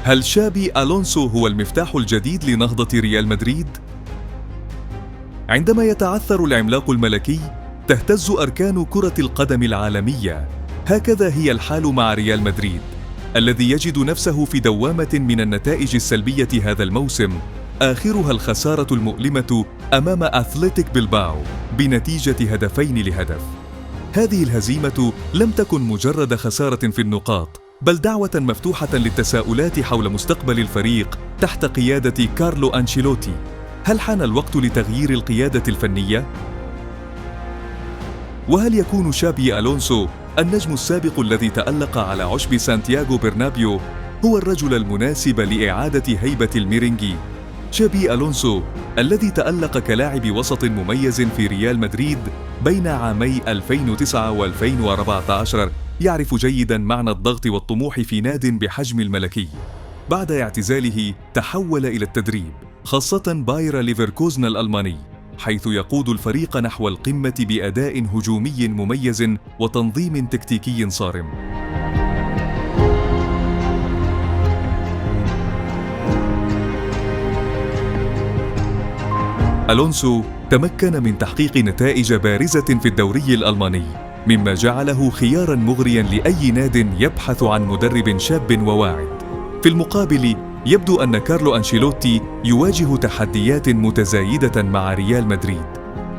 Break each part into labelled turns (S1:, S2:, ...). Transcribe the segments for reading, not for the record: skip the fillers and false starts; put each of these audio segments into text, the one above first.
S1: هل شابي ألونسو هو المفتاح الجديد لنهضة ريال مدريد؟ عندما يتعثر العملاق الملكي تهتز أركان كرة القدم العالمية. هكذا هي الحال مع ريال مدريد الذي يجد نفسه في دوامة من النتائج السلبية هذا الموسم، آخرها الخسارة المؤلمة أمام أثليتيك بلباو بنتيجة 2-1. هذه الهزيمة لم تكن مجرد خسارة في النقاط، بل دعوة مفتوحة للتساؤلات حول مستقبل الفريق تحت قيادة كارلو أنشيلوتي. هل حان الوقت لتغيير القيادة الفنية؟ وهل يكون شابي ألونسو النجم السابق الذي تألق على عشب سانتياغو برنابيو هو الرجل المناسب لإعادة هيبة الميرينغي؟ شابي ألونسو الذي تألق كلاعب وسط مميز في ريال مدريد بين عامي 2009 و2014 يعرف جيداً معنى الضغط والطموح في ناد بحجم الملكي. بعد اعتزاله تحول إلى التدريب، خاصة باير ليفركوزن الألماني، حيث يقود الفريق نحو القمة بأداء هجومي مميز وتنظيم تكتيكي صارم. ألونسو تمكن من تحقيق نتائج بارزة في الدوري الألماني، مما جعله خياراً مغرياً لأي ناد يبحث عن مدرب شاب وواعد. في المقابل، يبدو أن كارلو أنشيلوتي يواجه تحديات متزايدة مع ريال مدريد.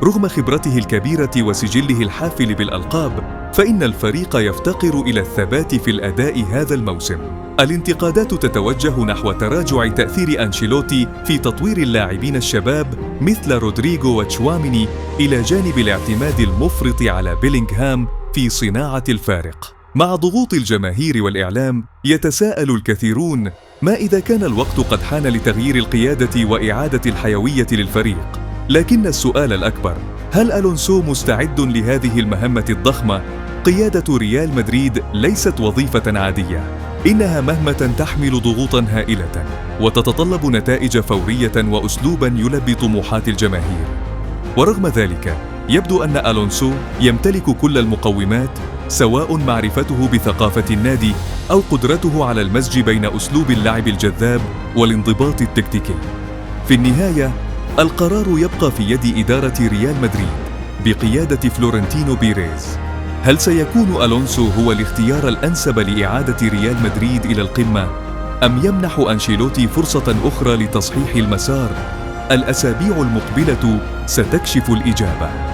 S1: رغم خبرته الكبيرة وسجله الحافل بالألقاب، فإن الفريق يفتقر إلى الثبات في الأداء هذا الموسم. الانتقادات تتوجه نحو تراجع تأثير أنشيلوتي في تطوير اللاعبين الشباب مثل رودريغو وتشواميني، إلى جانب الاعتماد المفرط على بيلينغهام في صناعة الفارق. مع ضغوط الجماهير والإعلام، يتساءل الكثيرون: ما إذا كان الوقت قد حان لتغيير القيادة وإعادة الحيوية للفريق؟ لكن السؤال الأكبر: هل ألونسو مستعد لهذه المهمة الضخمة؟ قيادة ريال مدريد ليست وظيفة عادية، إنها مهمة تحمل ضغوطاً هائلة وتتطلب نتائج فورية وأسلوباً يلبي طموحات الجماهير. ورغم ذلك، يبدو أن ألونسو يمتلك كل المقومات، سواء معرفته بثقافة النادي أو قدرته على المزج بين أسلوب اللعب الجذاب والانضباط التكتيكي. في النهاية، القرار يبقى في يد إدارة ريال مدريد بقيادة فلورنتينو بيريز. هل سيكون ألونسو هو الاختيار الأنسب لإعادة ريال مدريد إلى القمة؟ أم يمنح أنشيلوتي فرصة أخرى لتصحيح المسار؟ الأسابيع المقبلة ستكشف الإجابة.